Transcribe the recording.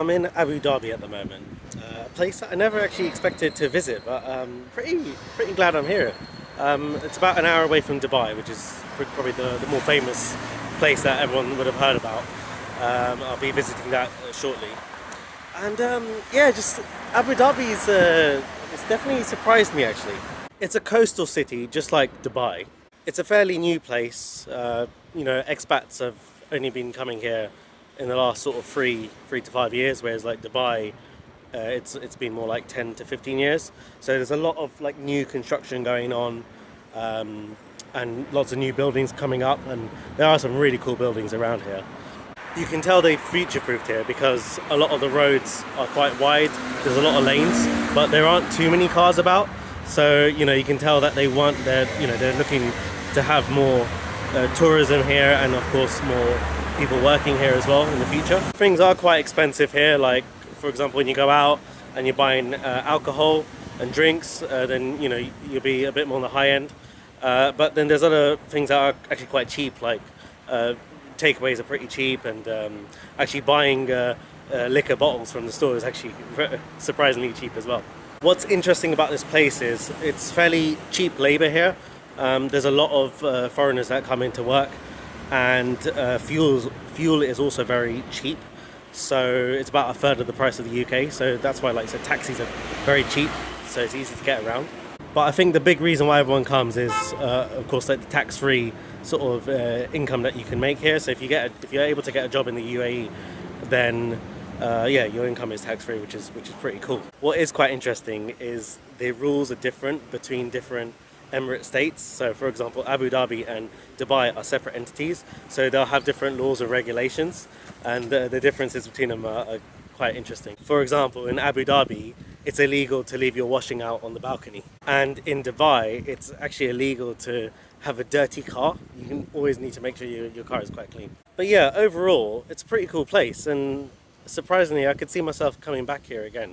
I'm in Abu Dhabi at the moment, a place that I never actually expected to visit, but pretty glad I'm here. It's about an hour away from Dubai, which is probably the more famous place that everyone would have heard about. I'll be visiting that shortly. And yeah, just Abu Dhabi's it's definitely surprised me actually. It's a coastal city, just like Dubai. It's a fairly new place. Expats have only been coming here in the last sort of three to 5 years, whereas like Dubai, it's been more like 10 to 15 years. So there's a lot of like new construction going on, and lots of new buildings coming up, and there are some really cool buildings around here. You can tell they future-proofed here because a lot of the roads are quite wide. There's a lot of lanes, but there aren't too many cars about. So you can tell that they're looking to have more tourism here, and of course more people working here as well in the future. Things are quite expensive here. Like for example, when you go out and you're buying alcohol and drinks, then you'll be a bit more on the high end. But then there's other things that are actually quite cheap, like takeaways are pretty cheap, and actually buying liquor bottles from the store is actually surprisingly cheap as well. What's interesting about this place is it's fairly cheap labor here. There's a lot of foreigners that come into work, and fuel is also very cheap. So it's about a third of the price of the UK. So that's why, like I said, taxis are very cheap. So it's easy to get around. But I think the big reason why everyone comes is, of course, like the tax-free sort of income that you can make here. So if you're able to get a job in the UAE, then your income is tax-free, which is pretty cool. What is quite interesting is the rules are different between different Emirate states. So for example, Abu Dhabi and Dubai are separate entities, so they'll have different laws and regulations, and the differences between them are quite interesting. For example, in Abu Dhabi, it's illegal to leave your washing out on the balcony, and in Dubai, it's actually illegal to have a dirty car. You can always need to make sure your car is quite clean. But yeah, overall, it's a pretty cool place, and surprisingly, I could see myself coming back here again.